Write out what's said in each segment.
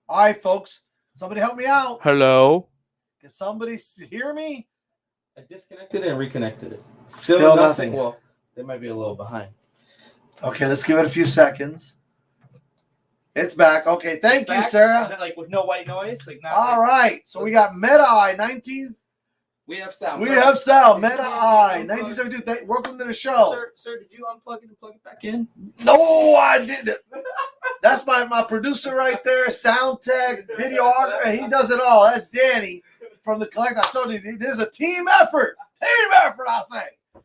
All right, folks. Somebody help me out. Hello. Can somebody hear me? I disconnected it and reconnected it. Still nothing. Well, they might be a little behind. Okay, let's give it a few seconds. It's back. Okay, thank you, Is Sarah. that like with no white noise? Like not. All right, so we got Meta Eye 19. We have sound. We have sound. Did Meta you Eye unplug? 1972. Welcome to the show. Sir, did you unplug it and plug it back in? No, I didn't. That's my producer right there, sound tech, videographer. He does it all. That's Danny from the Collective. I told you, this is a team effort. Team effort, I say.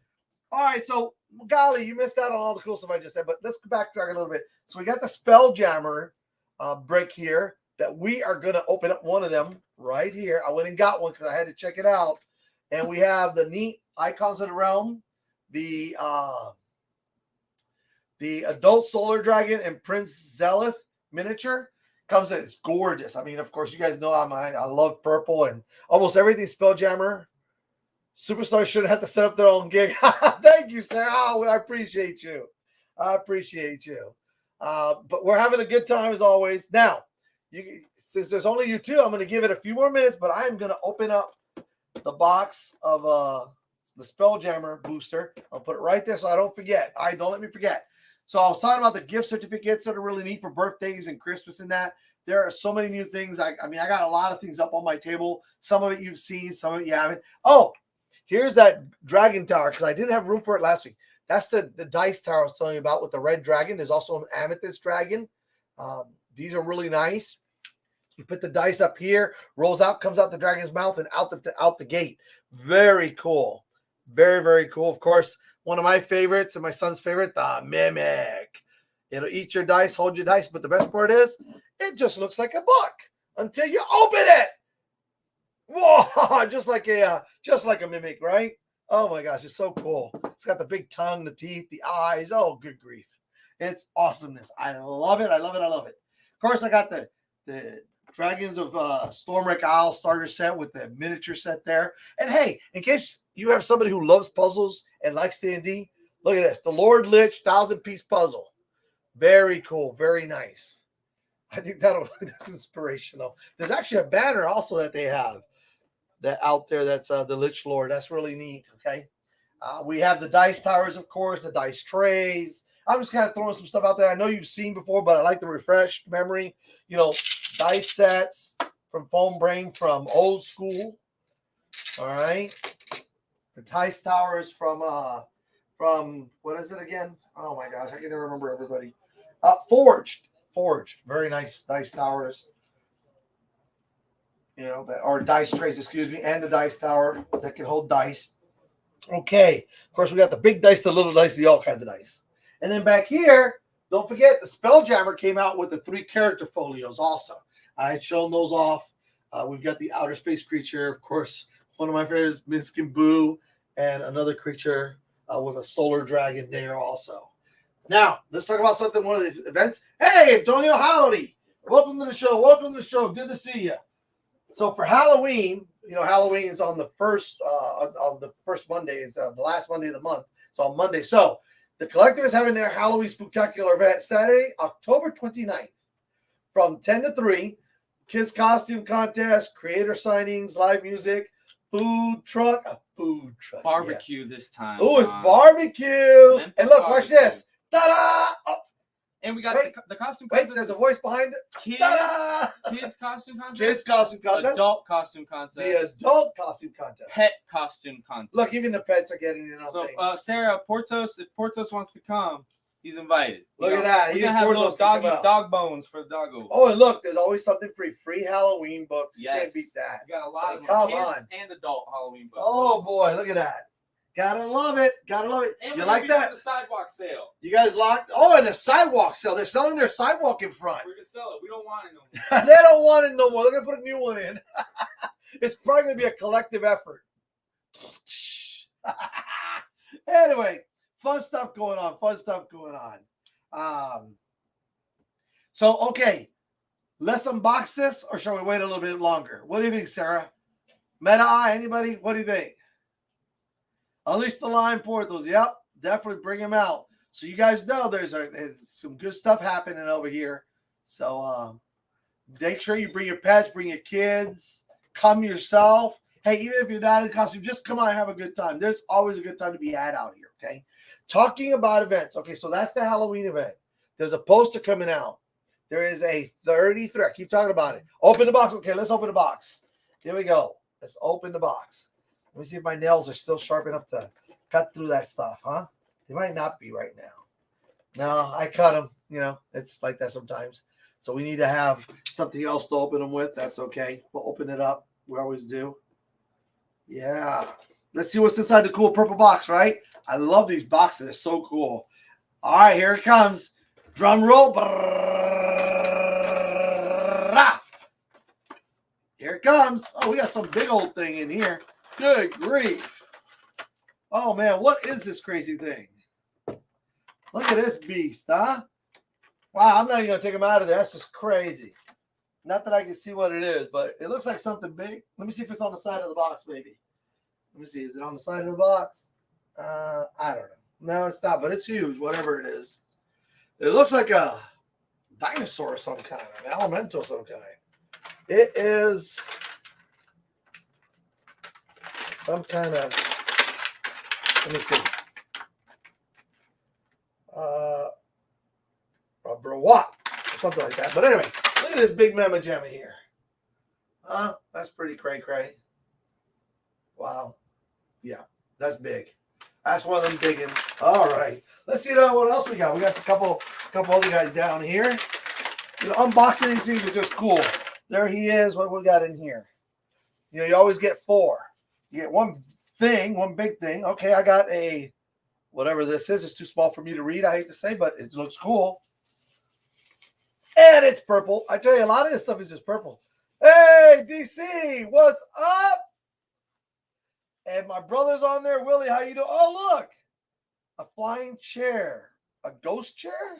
All right, so golly, you missed out on all the cool stuff I just said, but let's backtrack a little bit. So we got the Spelljammer break here that we are going to open up one of them right here. I went and got one because I had to check it out. And we have the neat Icons of the Realm, the Adult Solar Dragon and Prince Zelith miniature. Comes in, it's gorgeous. I mean, of course, you guys know I love purple and almost everything Spelljammer. Superstars shouldn't have to set up their own gig. Thank you, Sarah. Oh, I appreciate you. But we're having a good time as always. Now, since there's only you two, I'm going to give it a few more minutes, but I'm going to open up the box of the Spelljammer booster. I'll put it right there so I don't forget. All right, don't let me forget. So I was talking about the gift certificates that are really neat for birthdays and Christmas and that. There are so many new things. I mean, I got a lot of things up on my table. Some of it you've seen, some of it you haven't. Oh, here's that Dragon Tower because I didn't have room for it last week. That's the dice tower I was telling you about with the red dragon. There's also an amethyst dragon. These are really nice. You put the dice up here, rolls out, comes out the dragon's mouth and out the gate. Very cool. Very, very cool. Of course, one of my favorites and my son's favorite, the Mimic. It'll eat your dice, hold your dice, but the best part is it just looks like a book until you open it. Whoa, just like a Mimic, right? Oh my gosh, it's so cool. It's got the big tongue, the teeth, the eyes. Oh, good grief. It's awesomeness. I love it. Of course, I got the Dragons of Stormwreck Isle starter set with the miniature set there. And hey, in case you have somebody who loves puzzles and likes D&D, look at this. The Lord Lich 1,000-piece puzzle. Very cool. Very nice. I think that's inspirational. There's actually a banner also that they have that out there that's the Lich Lord. That's really neat, okay? We have the dice towers, of course, the dice trays. I'm just kind of throwing some stuff out there I know you've seen before, but I like the refreshed memory. You know, dice sets from Foam Brain from old school. All right. The dice towers from what is it again? Oh my gosh, I can never remember everybody. Forged. Very nice dice towers. You know, or dice trays, excuse me, and the dice tower that can hold dice. Okay. Of course, we got the big dice, the little dice, all kinds of dice. And then back here, don't forget, the Spelljammer came out with the 3 character folios also. I had shown those off. We've got the outer space creature, of course, one of my favorites, Minskin Boo, and another creature with a solar dragon there also. Now, let's talk about something, one of the events. Hey, Antonio, howdy. Welcome to the show. Good to see you. So for Halloween, you know, Halloween is on the first Monday, is the last Monday of the month. It's on Monday. So the Collective is having their Halloween Spooktacular event Saturday, October 29th from 10 to 3. Kids costume contest, creator signings, live music, food truck. Barbecue this time. Oh, it's barbecue. Memphis And look, watch barbecue. this. Ta-da! Oh, And we got the costume wait, contest. there's a voice behind it. Kids, Ta-da! kids costume contest. Kids costume contest. Adult costume contest. The adult costume contest. Pet costume contest. Look, even the pets are getting in on So, things. Sarah, if Portos wants to come, he's invited. Look at that. We're going to have Portos little can come out. dog bones for the doggo. Oh, and look, there's always something free. Free Halloween books. You can't beat that. We got a lot of Come kids on. and adult Halloween books. Oh, boy, look at that. Gotta love it. And You like that? The sidewalk sale. You guys locked? Oh, and the sidewalk sale. They're selling their sidewalk in front. We're going to sell it. We don't want it no more. They don't want it no more. They're going to put a new one in. It's probably going to be a collective effort. Anyway, fun stuff going on. So, okay. Let's unbox this, or shall we wait a little bit longer? What do you think, Sarah? Meta Eye, anybody? What do you think? Unleash the Line Portals. Yep, definitely bring them out. So you guys know there's some good stuff happening over here. So Make sure you bring your pets, bring your kids, come yourself. Hey, even if you're not in costume, just come out and have a good time. There's always a good time to be had out here, okay? Talking about events. Okay, so that's the Halloween event. There's a poster coming out. There is a 33. I keep talking about it. Open the box. Okay, let's open the box. Here we go. Let's open the box. Let me see if my nails are still sharp enough to cut through that stuff, huh? They might not be right now. No, I cut them. You know, it's like that sometimes. So we need to have something else to open them with. That's okay. We'll open it up. We always do. Yeah. Let's see what's inside the cool purple box, right? I love these boxes. They're so cool. All right, here it comes. Drum roll. Here it comes. Oh, we got some big old thing in here. Good grief. Oh, man, what is this crazy thing? Look at this beast, huh? Wow, I'm not even going to take them out of there. That's just crazy. Not that I can see what it is, but it looks like something big. Let me see if it's on the side of the box, maybe. Let me see. Is it on the side of the box? I don't know. No, it's not, but it's huge, whatever it is. It looks like a dinosaur of some kind, an elemental of some kind. It is some kind of, let me see. A brawat or something like that. But anyway, look at this big mamma jamma here. That's pretty cray-cray. Wow. Yeah, that's big. That's one of them big ones. All right. Let's see what else we got. We got a couple other guys down here. You know, unboxing these things are just cool. There he is. What we got in here? You know, you always get 4. You get one thing, one big thing. Okay, I got a whatever this is. It's too small for me to read. I hate to say, but it looks cool. And it's purple. I tell you, a lot of this stuff is just purple. Hey, DC, what's up? And my brother's on there. Willie, how you doing? Oh, look. A flying chair. A ghost chair?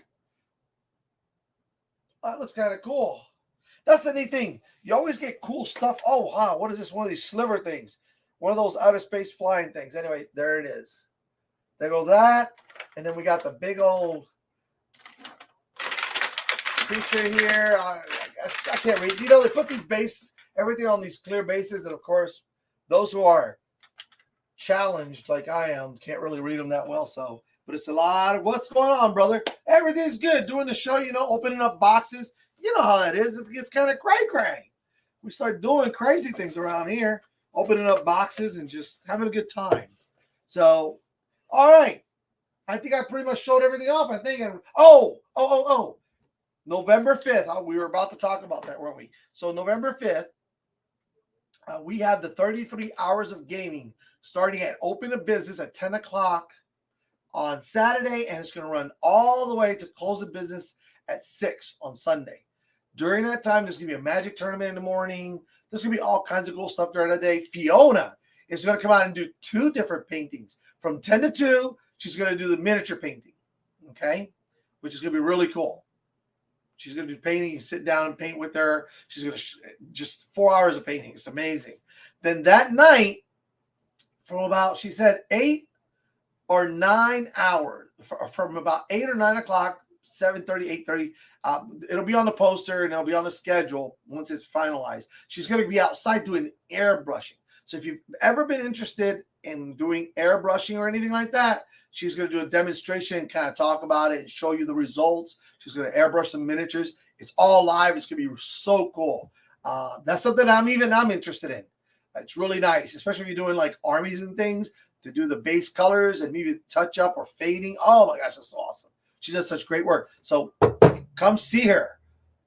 That looks kind of cool. That's the neat thing. You always get cool stuff. Oh, wow. What is this? One of these sliver things. One of those outer space flying things. Anyway, there it is. There goes that. And then we got the big old creature here. I can't read. You know, they put these bases, everything on these clear bases. And, of course, those who are challenged like I am can't really read them that well. So, but it's a lot of what's going on, brother. Everything's good. Doing the show, you know, opening up boxes. You know how that is. It gets kind of cray-cray. We start doing crazy things around here, opening up boxes and just having a good time. So, all right. I think I pretty much showed everything off. I think. November 5th. We were about to talk about that, weren't we? So November 5th, we have the 33 hours of gaming starting at open of business at 10 o'clock on Saturday, and it's going to run all the way to close of business at 6 on Sunday. During that time, there's going to be a magic tournament in the morning. There's going to be all kinds of cool stuff during the day. Fiona is going to come out and do 2 different paintings. From 10 to 2, she's going to do the miniature painting, okay, which is going to be really cool. She's going to do painting. You sit down and paint with her. She's going to just 4 hours of painting. It's amazing. Then that night, from about, she said 8 or 9 hours, from about 8 or 9 o'clock, 7:30, 8:30. It'll be on the poster and it'll be on the schedule once it's finalized. She's going to be outside doing airbrushing. So if you've ever been interested in doing airbrushing or anything like that, she's going to do a demonstration and kind of talk about it and show you the results. She's going to airbrush some miniatures. It's all live. It's going to be so cool. That's something I'm interested in. It's really nice, especially if you're doing like armies and things, to do the base colors and maybe touch up or fading. Oh my gosh, that's awesome. She does such great work. So come see her.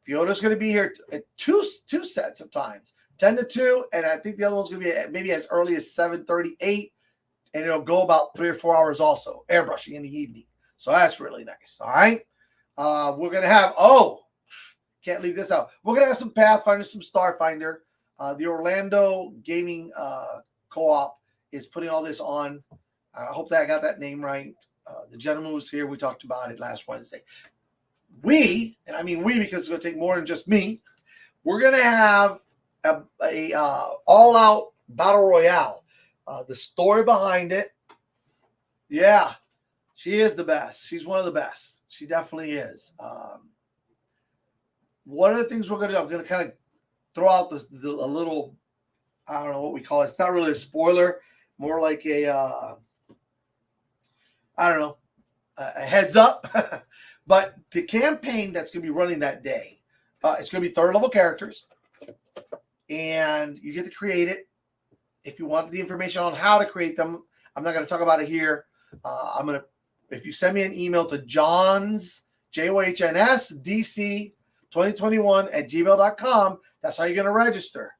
Fiona's going to be here at two sets of times, 10 to 2. And I think the other one's going to be maybe as early as 7:38. And it'll go about 3 or 4 hours also, airbrushing in the evening. So that's really nice. All right. We're going to have, can't leave this out. We're going to have some Pathfinder, some Starfinder. The Orlando Gaming Co-op is putting all this on. I hope that I got that name right. The gentleman who was here, we talked about it last Wednesday. We, and I mean we because it's going to take more than just me, we're going to have a all-out battle royale. The story behind it, yeah, she is the best. She's one of the best. She definitely is. one of the things we're going to do, I'm going to kind of throw out a little, I don't know what we call it. It's not really a spoiler, more like a, I don't know, a heads up. But the campaign that's going to be running that day, it's going to be third level characters, and you get to create it. If you want the information on how to create them, I'm not going to talk about it here. If you send me an email to Johns, JOHNS, DC 2021 at gmail.com, that's how you're going to register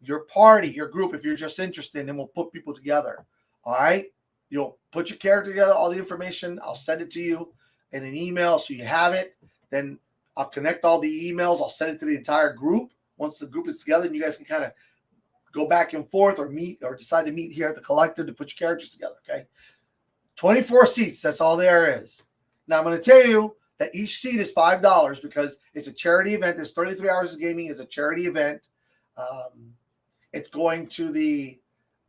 your party, your group, if you're just interested, and we'll put people together. All right. You'll put your character together, all the information. I'll send it to you in an email so you have it. Then I'll connect all the emails. I'll send it to the entire group. Once the group is together, and you guys can kind of go back and forth or meet or decide to meet here at the collective to put your characters together. Okay. 24 seats. That's all there is. Now I'm going to tell you that each seat is $5 because it's a charity event. This 33 Hours of Gaming is a charity event. It's going to the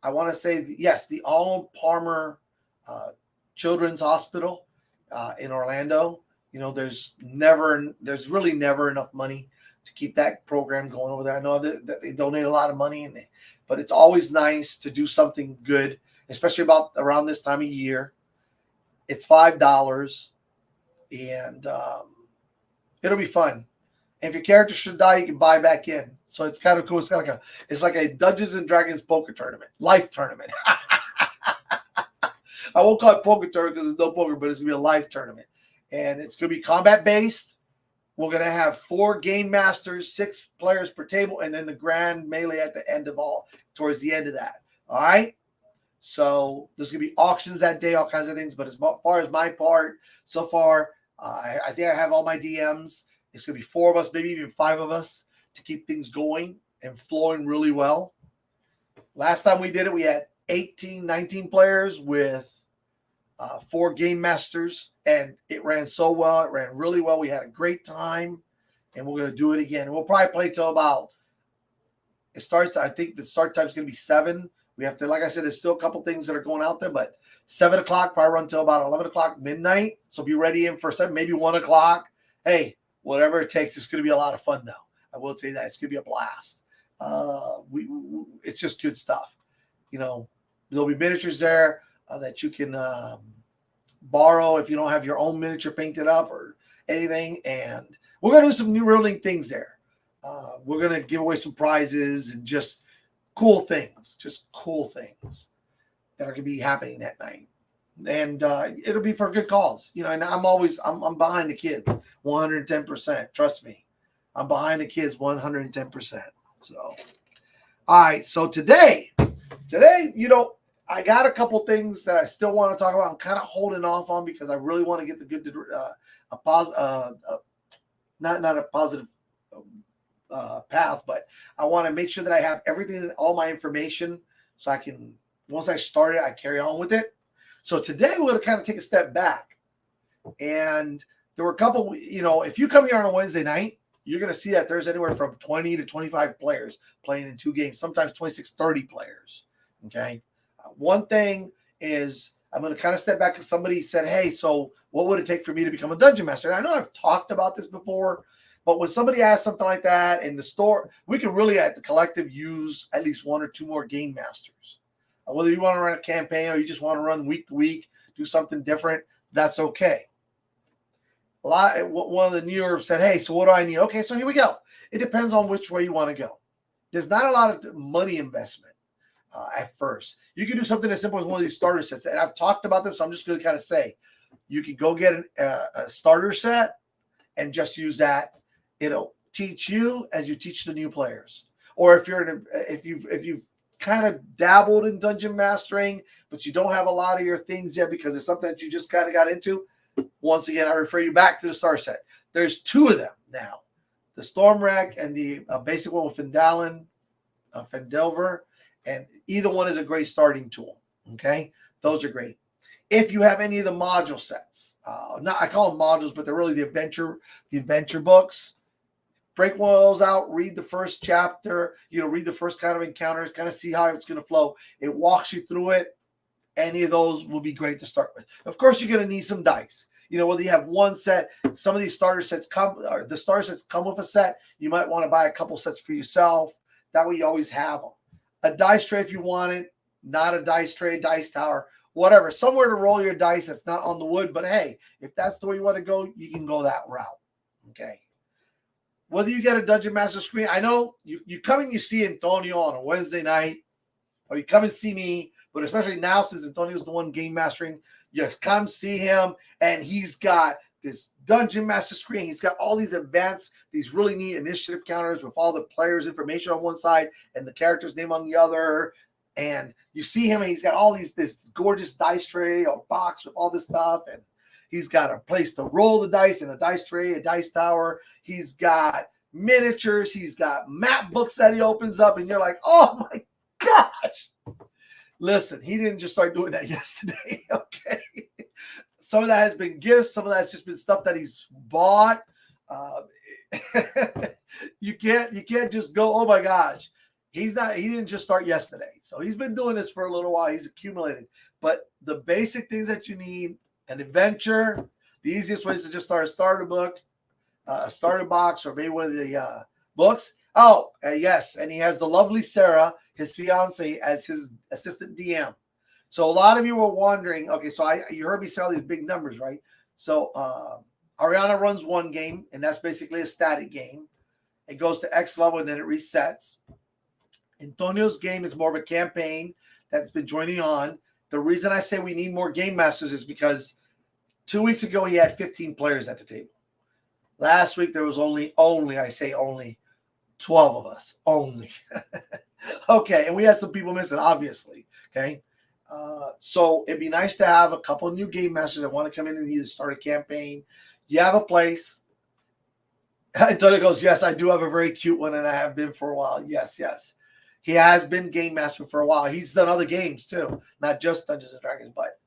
Arnold Palmer Children's Hospital in Orlando. You know, there's really never enough money to keep that program going over there. I know that they donate a lot of money, but it's always nice to do something good, especially around this time of year. It's $5, and it'll be fun. And if your character should die, you can buy back in. So it's kind of cool. It's like a Dungeons and Dragons poker tournament, life tournament. I won't call it poker tournament because there's no poker, but it's gonna be a life tournament, and it's gonna be combat based. We're gonna have 4 game masters, 6 players per table, and then the grand melee at the end towards the end of that. All right. So there's gonna be auctions that day, all kinds of things. But as far as my part, so far, I think I have all my DMs. It's gonna be 4 of us, maybe even 5 of us, to keep things going and flowing really well. Last time we did it, we had 18, 19 players with 4 game masters, and it ran so well. It ran really well. We had a great time, and we're going to do it again. We'll probably play till about, I think the start time is going to be 7. We have to, like I said, there's still a couple things that are going out there, but 7 o'clock, probably run till about 11 o'clock midnight. So be ready in for 7, maybe 1 o'clock. Hey, whatever it takes, it's going to be a lot of fun though. I will tell you that. It's going to be a blast. It's just good stuff. You know, there'll be miniatures there that you can borrow if you don't have your own miniature painted up or anything. And we're going to do some new rolling things there. We're going to give away some prizes and just cool things that are going to be happening that night. And it'll be for good cause. You know, and I'm behind the kids 110%. Trust me. I'm behind the kids 110%. So, all right. So today, you know, I got a couple things that I still want to talk about. I'm kind of holding off on because I really want to get the good, not a positive path, but I want to make sure that I have everything, all my information, so I can, once I start it, I carry on with it. So today we're going to kind of take a step back, and there were a couple, you know, if you come here on a Wednesday night, you're going to see that there's anywhere from 20 to 25 players playing in 2 games, sometimes 26, 30 players. Okay. One thing is I'm going to kind of step back because somebody said, hey, so what would it take for me to become a dungeon master? And I know I've talked about this before, but when somebody asks something like that in the store, we can really at the collective use at least 1 or 2 more game masters. Whether you want to run a campaign or you just want to run week to week, do something different, that's okay. One of the New Yorkers said, hey, so what do I need? Okay, so here we go. It depends on which way you want to go. There's not a lot of money investment at first. You can do something as simple as one of these starter sets. And I've talked about them, so I'm just going to kind of say, you can go get a starter set and just use that. It'll teach you as you teach the new players. Or if you've kind of dabbled in dungeon mastering, but you don't have a lot of your things yet because it's something that you just kind of got into, once again, I refer you back to the starter set. There's 2 of them now. The Stormwreck and the basic one with Fendelver. And either one is a great starting tool. Okay, those are great. If you have any of the module sets, I call them modules, but they're really the adventure books. Break one of those out, read the first chapter, read the first kind of encounters, kind of see how it's going to flow. It walks you through it. Any of those will be great to start with. Of course, you're going to need some dice. You know, whether you have one set, some of these starter sets or the starter sets come with a set. You might want to buy a couple sets for yourself. That way you always have them. A dice tray if you want it, not a dice tray, dice tower, whatever. Somewhere to roll your dice that's not on the wood. But hey, if that's the way you want to go, you can go that route. Okay. Whether you get a Dungeon Master screen, I know you come and you see Antonio on a Wednesday night, or you come and see me, but especially now since Antonio's the one game mastering, you just come see him, and he's got this Dungeon Master screen. He's got all these advanced, these really neat initiative counters with all the players' information on one side and the character's name on the other. And you see him, and he's got all this gorgeous dice tray or box with all this stuff, and he's got a place to roll the dice and a dice tray, a dice tower. He's got miniatures. He's got map books that he opens up, and you're like, oh my gosh. Listen, he didn't just start doing that yesterday, okay? Some of that has been gifts. Some of that's just been stuff that he's bought. You can't just go, oh my gosh. He didn't just start yesterday. So he's been doing this for a little while. He's accumulated. But the basic things that you need, an adventure, the easiest way is to just start a starter book, a starter box, or maybe one of the books. Oh, yes. And he has the lovely Sarah, his fiance, as his assistant DM. So a lot of you were wondering, okay, so you heard me say all these big numbers, right? So Ariana runs one game, and that's basically a static game. It goes to X level, and then it resets. Antonio's game is more of a campaign that's been joining on. The reason I say we need more game masters is because 2 weeks ago he had 15 players at the table. Last week there was only 12 of us. Only. Okay, and we had some people missing, obviously. Okay. So it'd be nice to have a couple of new game masters that want to come in and either start a campaign. You have a place. Antonio goes, yes, I do have a very cute one, and I have been for a while. Yes, yes. He has been game master for a while. He's done other games too, not just Dungeons and Dragons, but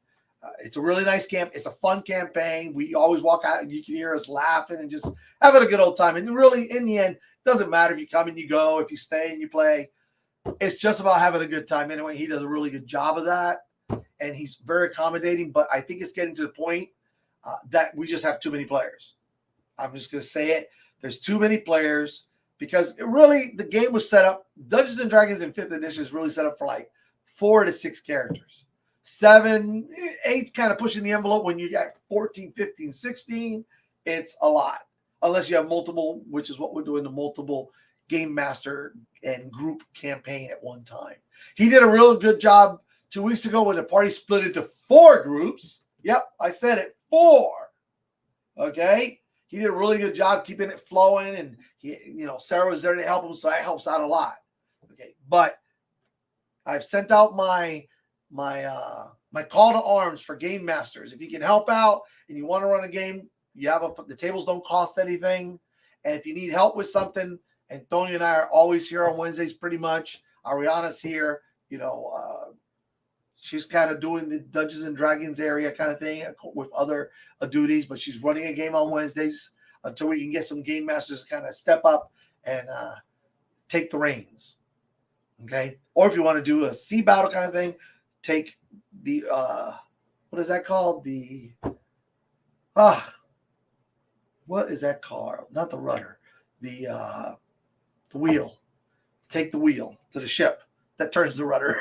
it's a really nice camp. It's a fun campaign. We always walk out and you can hear us laughing and just having a good old time. And really, in the end, it doesn't matter if you come and you go, if you stay and you play. It's just about having a good time. Anyway, he does a really good job of that, and he's very accommodating. But I think it's getting to the point that we just have too many players. I'm just going to say it. There's too many players. Because the game was set up, Dungeons & Dragons in 5th edition is really set up for like 4 to 6 characters. 7, 8 kind of pushing the envelope. When you got 14, 15, 16, it's a lot. Unless you have multiple, which is what we're doing, the multiple game master and group campaign at one time. He did a real good job 2 weeks ago when the party split into 4 groups. Yep, I said it, 4. Okay? He did a really good job keeping it flowing, and Sarah was there to help him, so that helps out a lot. Okay, but I've sent out my call to arms for game masters. If you can help out and you want to run a game, the tables don't cost anything, and if you need help with something, Antonio and I are always here on Wednesdays, pretty much. Ariana's here, she's kind of doing the Dungeons and Dragons area kind of thing with other duties, but she's running a game on Wednesdays until we can get some game masters to kind of step up and take the reins. Okay. Or if you want to do a sea battle kind of thing, take the, what is that called? What is that called? Not the rudder, the wheel. Take the wheel to the ship that turns the rudder.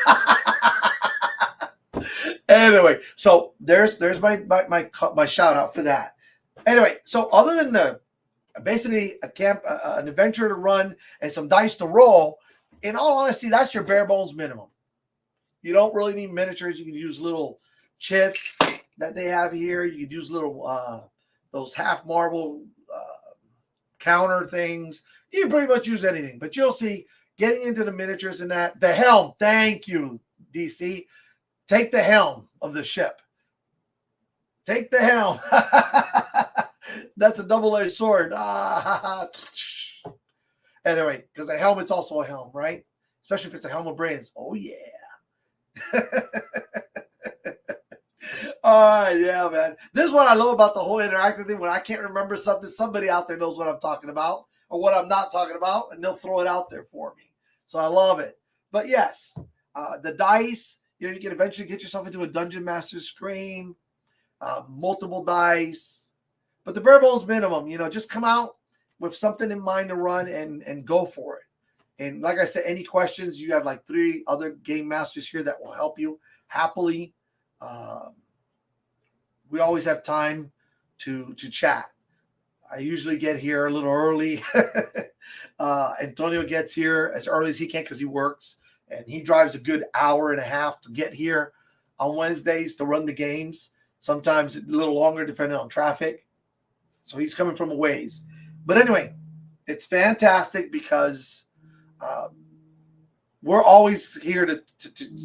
Anyway, so there's my shout out for that. Anyway, so other than basically an adventure to run and some dice to roll, in all honesty, that's your bare bones minimum. You don't really need miniatures. You can use little chits that they have here. You can use little those half marble counter things. You can pretty much use anything, but you'll see getting into the miniatures and that. The helm, thank you, DC. Take the helm of the ship. Take the helm. That's a double-edged sword. Anyway, because a helmet's also a helm, right? Especially if it's a helm of brains. Oh, yeah. All right, yeah, man. This is what I love about the whole interactive thing. When I can't remember something, somebody out there knows what I'm talking about or what I'm not talking about, and they'll throw it out there for me. So I love it. But yes, the dice, you can eventually get yourself into a Dungeon Master screen. multiple dice, but the bare bones minimum, just come out with something in mind to run and go for it. And like I said, any questions, you have like 3 other game masters here that will help you happily. We always have time to chat. I usually get here a little early. Antonio gets here as early as he can because he works, and he drives a good hour and a half to get here on Wednesdays to run the games. Sometimes a little longer depending on traffic. So he's coming from a ways. But anyway, it's fantastic because we're always here to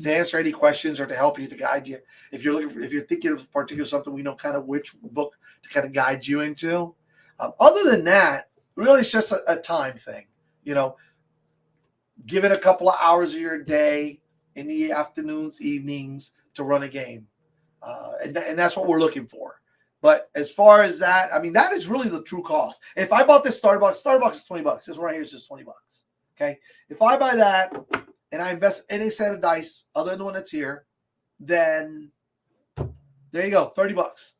answer any questions or to help you, to guide you. If you're thinking of particular something, we know kind of which book to kind of guide you into. Other than that, really it's just a time thing. Give it a couple of hours of your day in the afternoons, evenings to run a game. And that's what we're looking for. But as far as that, I mean, that is really the true cost. If I bought this starter box is $20. This one right here is just $20. Okay. If I buy that and I invest in a set of dice other than the one that's here, then there you go, $30.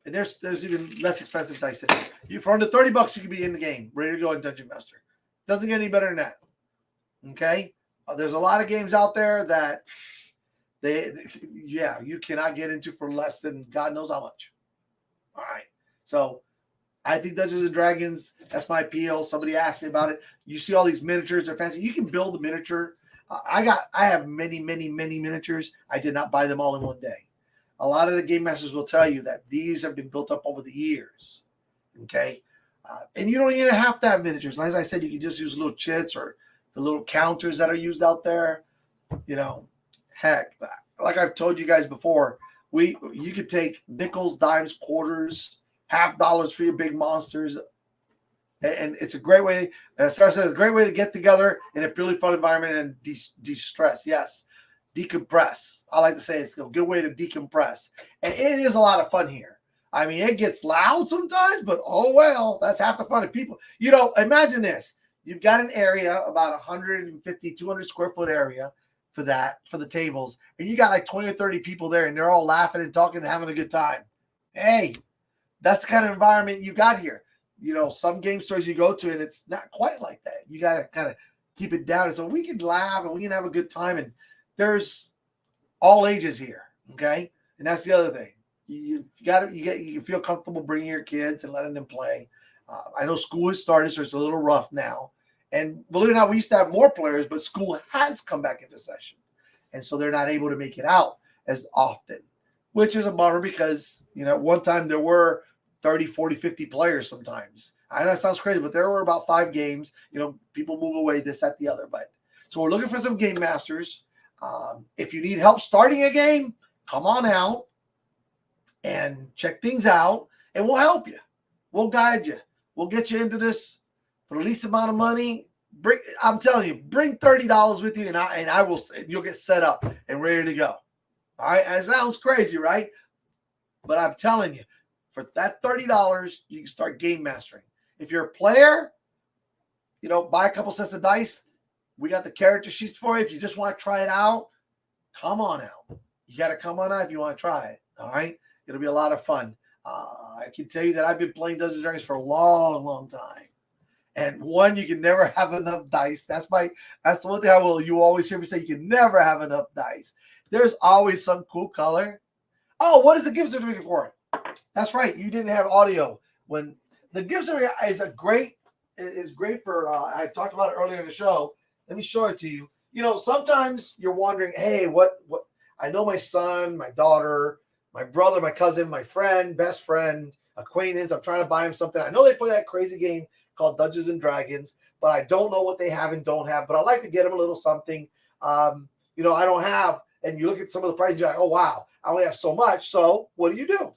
And there's even less expensive dice in there. For under $30, you can be in the game, ready to go in Dungeon Master. Doesn't get any better than that. Okay. There's a lot of games out there that you cannot get into for less than God knows how much. All right. So I think Dungeons and Dragons, that's my appeal. Somebody asked me about it. You see all these miniatures, they're fancy. You can build a miniature. I have many, many, many miniatures. I did not buy them all in one day. A lot of the game masters will tell you that these have been built up over the years. Okay. And you don't even have to have miniatures. As I said, you can just use little chits or the little counters that are used out there. Heck, like I've told you guys before, you could take nickels, dimes, quarters, $50 for your big monsters, and it's a great way. Star says, a great way to get together in a purely fun environment and de-stress. Yes, decompress. I like to say it's a good way to decompress, and it is a lot of fun here. I mean, it gets loud sometimes, but oh well, that's half the fun. Of people, imagine this: you've got an area about 150, 200 square foot area for the tables, and you got like 20 or 30 people there, and they're all laughing and talking and having a good time. Hey, that's the kind of environment you got here. Some game stores you go to, and it's not quite like that. You got to kind of keep it down. So we can laugh and we can have a good time, and there's all ages here. Okay. And that's the other thing. You can feel comfortable bringing your kids and letting them play. I know school has started, so it's a little rough now. And believe it or not, we used to have more players, but school has come back into session. And so they're not able to make it out as often, which is a bummer because, at one time there were 30, 40, 50 players sometimes. I know it sounds crazy, but there were about 5 games. People move away, this, that, the other. But so we're looking for some game masters. If you need help starting a game, come on out and check things out, and we'll help you. We'll guide you. We'll get you into this for the least amount of money. I'm telling you, bring $30 with you, and I will. You'll get set up and ready to go. All right, it sounds crazy, right? But I'm telling you, for that $30, you can start game mastering. If you're a player, buy a couple sets of dice. We got the character sheets for you. If you just want to try it out, come on out. You got to come on out if you want to try it. All right, it'll be a lot of fun. I can tell you that I've been playing Dungeons and Dragons for a long, long time. And one, you can never have enough dice. That's the one thing you always hear me say, you can never have enough dice. There's always some cool color. Oh, what is the gift certificate for? That's right. You didn't have audio. When the gift certificate is great for, I talked about it earlier in the show. Let me show it to you. Sometimes you're wondering, hey, what, I know my son, my daughter, my brother, my cousin, my friend, best friend, acquaintance. I'm trying to buy him something. I know they play that crazy game called Dungeons and Dragons, but I don't know what they have and don't have, but I like to get them a little something. I don't have, and you look at some of the prices, you're like, oh, wow, I only have so much. So what do?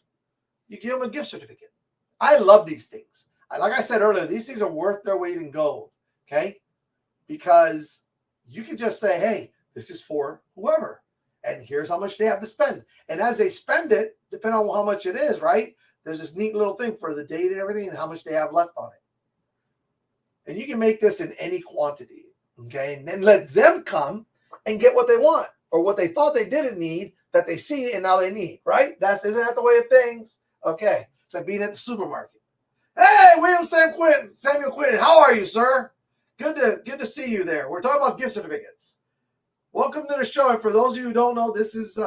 You give them a gift certificate. I love these things. Like I said earlier, these things are worth their weight in gold. Okay. Because you can just say, hey, this is for whoever, and here's how much they have to spend. And as they spend it, depending on how much it is, right? There's this neat little thing for the date and everything and how much they have left on it. And you can make this in any quantity, okay? And then let them come and get what they want or what they thought they didn't need. that they see and now they need, right? Isn't that the way of things? Okay. It's like being at the supermarket. Hey, Samuel Quinn, how are you, sir? Good to see you there. We're talking about gift certificates. Welcome to the show. And for those of you who don't know, this is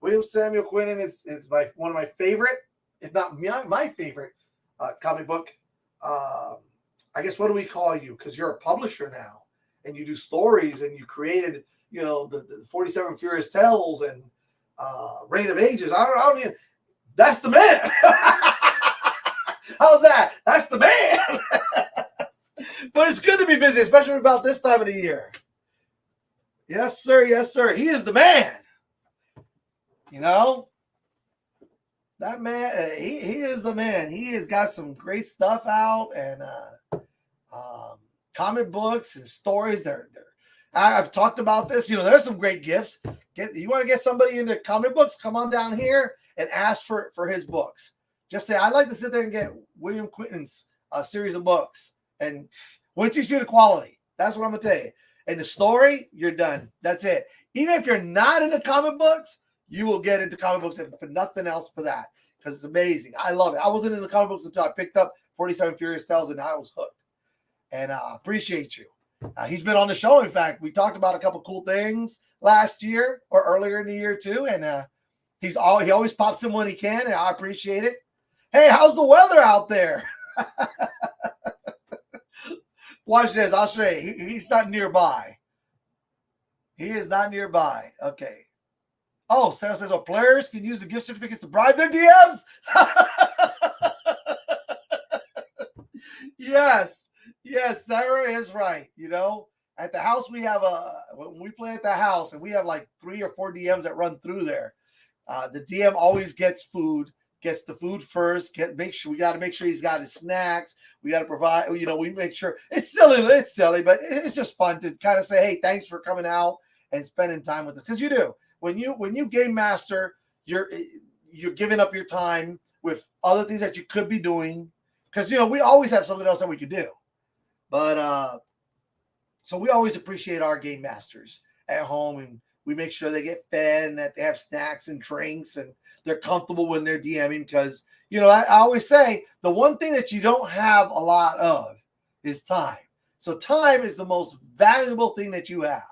William Samuel Quinn is one of my favorite, if not my favorite, comic book. I guess, what do we call you? Because you're a publisher now, and you do stories, and you created, the 47 Furious Tales and Reign of Ages. I don't even. That's the man. How's that? That's the man. But it's good to be busy, especially about this time of the year. Yes, sir. Yes, sir. He is the man. That man, he is the man. He has got some great stuff out, and comic books and stories. I've talked about this. There's some great gifts. You want to get somebody into comic books? Come on down here and ask for his books. Just say, I'd like to sit there and get William Quinton's series of books. And once you see the quality, that's what I'm going to tell you. And the story, you're done. That's it. Even if you're not into comic books, you will get into comic books, for nothing else for that, because it's amazing. I love it. I wasn't into comic books until I picked up 47 Furious Tales, and I was hooked. And I appreciate you. He's been on the show. In fact, we talked about a couple cool things last year or earlier in the year too. And he always pops in when he can, and I appreciate it. Hey, how's the weather out there? Watch this. I'll show you. He's not nearby. He is not nearby. Okay. Oh, Sarah says, players can use the gift certificates to bribe their DMs. Yes, Sarah is right. At the house, we have when we play at the house, and we have like 3 or 4 DMs that run through there. The DM always gets the food first. We got to make sure he's got his snacks. We got to provide, we make sure it's silly, but it's just fun to kind of say, hey, thanks for coming out and spending time with us. Because you do. When you game master, you're giving up your time with other things that you could be doing, because we always have something else that we could do. But so we always appreciate our game masters at home, and we make sure they get fed and that they have snacks and drinks and they're comfortable when they're DMing, because I always say the one thing that you don't have a lot of is time. So time is the most valuable thing that you have.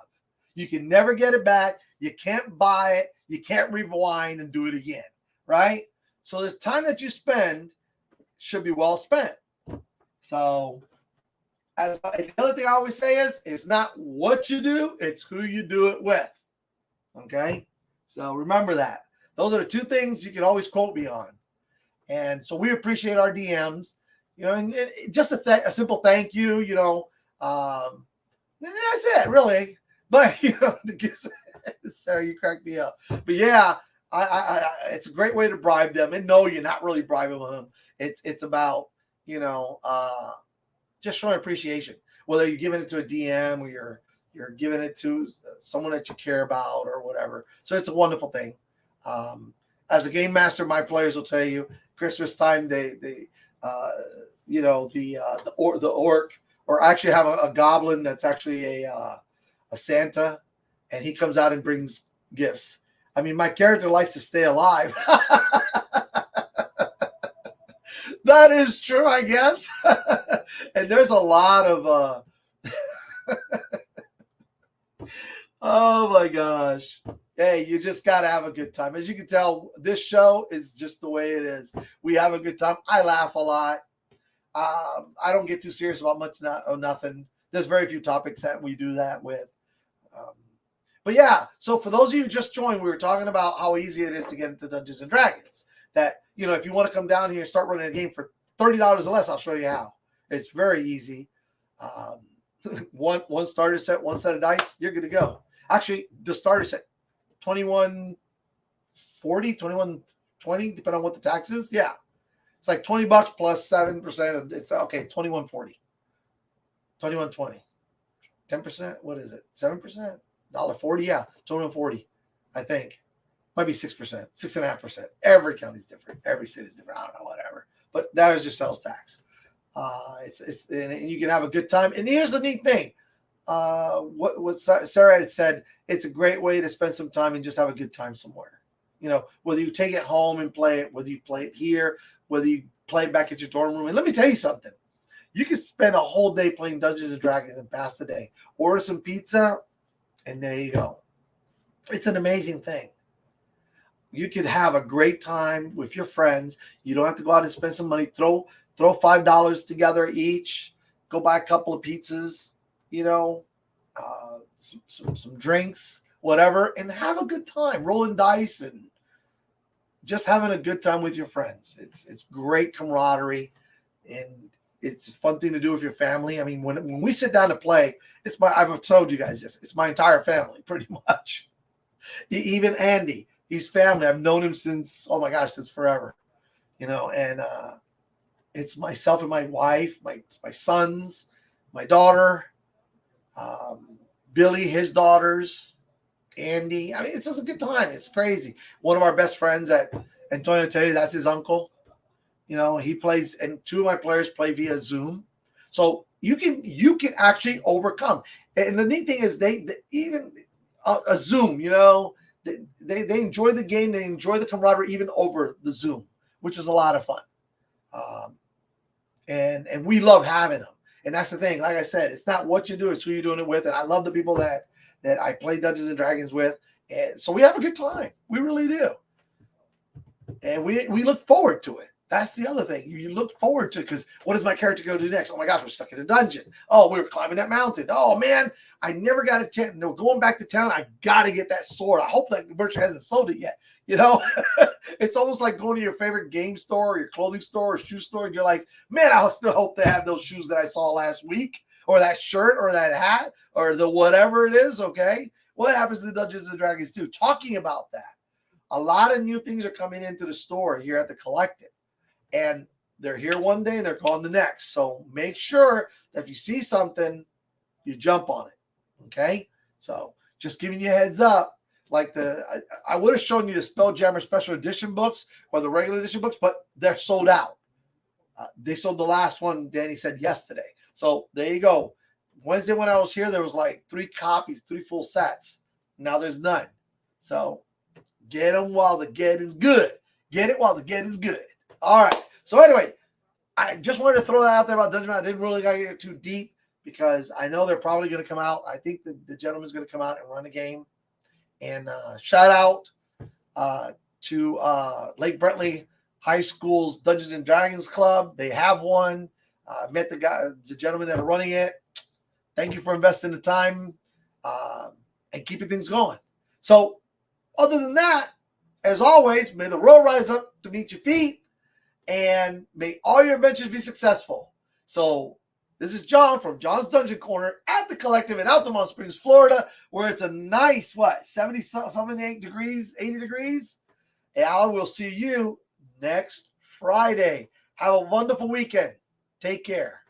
You can never get it back. You can't buy it. You can't rewind and do it again, right? So this time that you spend should be well spent. So the other thing I always say is, it's not what you do, it's who you do it with. Okay? So remember that. Those are the 2 things you can always quote me on. And so we appreciate our DMs, and just a simple thank you, that's it, really. But, Sarah, you cracked me up. But yeah, I it's a great way to bribe them. And no, you're not really bribing them. It's about, just showing appreciation. Whether you're giving it to a DM or you're giving it to someone that you care about or whatever. So it's a wonderful thing. As a game master, my players will tell you, Christmas time, the orc, or actually have a goblin that's actually a Santa, and he comes out and brings gifts. I mean, my character likes to stay alive. That is true, I guess. And there's a lot of oh my gosh. Hey, you just got to have a good time. As you can tell, this show is just the way it is. We have a good time. I laugh a lot. I don't get too serious about much or nothing. There's very few topics that we do that with. But yeah, so for those of you who just joined, we were talking about how easy it is to get into Dungeons and Dragons. That, if you want to come down here and start running a game for $30 or less, I'll show you how. It's very easy. One starter set, 1 set of dice, you're good to go. Actually, the starter set, $21.40, $21.20, depending on what the tax is. Yeah. It's like $20 plus 7%. It's okay, $21.40. $21.20. 10%, what is it? 7%? $1.40, yeah, $21.40, I think. Might be 6%, 6.5%. Every county's different. Every city's different. I don't know, whatever. But that is just sales tax. And you can have a good time. And here's the neat thing. What Sarah had said, it's a great way to spend some time and just have a good time somewhere. You know, whether you take it home and play it, whether you play it here, whether you play it back at your dorm room. And let me tell you something. You can spend a whole day playing Dungeons and Dragons and pass the day. Order some pizza, and there you go. It's an amazing thing. You could have a great time with your friends. You don't have to go out and spend some money. Throw $5 together each. Go buy a couple of pizzas, you know, some drinks, whatever, and have a good time. Rolling dice and just having a good time with your friends. It's great camaraderie, and it's a fun thing to do with your family. I mean, when we sit down to play, I've told you guys this. It's my entire family, pretty much. Even Andy, he's family. I've known him since, oh my gosh, since forever. You know, and it's myself and my wife, my sons, my daughter, Billy, his daughters, Andy. I mean, it's just a good time. It's crazy. One of our best friends at Antonio Teddy, that's his uncle. You know, he plays, and two of my players play via Zoom. So you can actually overcome. And the neat thing is they even a Zoom, you know, they enjoy the game. They enjoy the camaraderie even over the Zoom, which is a lot of fun. And we love having them. And that's the thing. Like I said, it's not what you do, it's who you're doing it with. And I love the people that I play Dungeons and Dragons with. And so we have a good time. We really do. And we look forward to it. That's the other thing. You look forward to it because what does my character go do next? Oh my gosh, we're stuck in a dungeon. Oh, we were climbing that mountain. Oh man, I never got a chance. No, going back to town, I got to get that sword. I hope that merchant hasn't sold it yet. You know, it's almost like going to your favorite game store or your clothing store or shoe store. And you're like, man, I still hope they have those shoes that I saw last week, or that shirt, or that hat, or the whatever it is. Okay. What happens to Dungeons and Dragons too? Talking about that, a lot of new things are coming into the store here at the Collective, and they're here one day and they're gone the next. So make sure that if you see something, you jump on it. Okay. So just giving you a heads up. Like I would have shown you the Spelljammer Special Edition books or the regular edition books, but they're sold out. They sold the last one, Danny said, yesterday. So there you go. Wednesday when I was here, there was like 3 copies, 3 full sets. Now there's none. So get them while the get is good. Get it while the get is good. All right. So anyway, I just wanted to throw that out there about Dungeon. I didn't really get too deep because I know they're probably going to come out. I think the gentleman's going to come out and run a game. And shout out to Lake Brentley High School's Dungeons and Dragons Club. They have one. Met the gentleman that are running it. Thank you for investing the time and keeping things going. So other than that, as always, may the road rise up to meet your feet, and may all your adventures be successful. So this is John from John's Dungeon Corner at the Collective in Altamont Springs, Florida, where it's a nice, 78 degrees, 80 degrees. And I will see you next Friday. Have a wonderful weekend. Take care.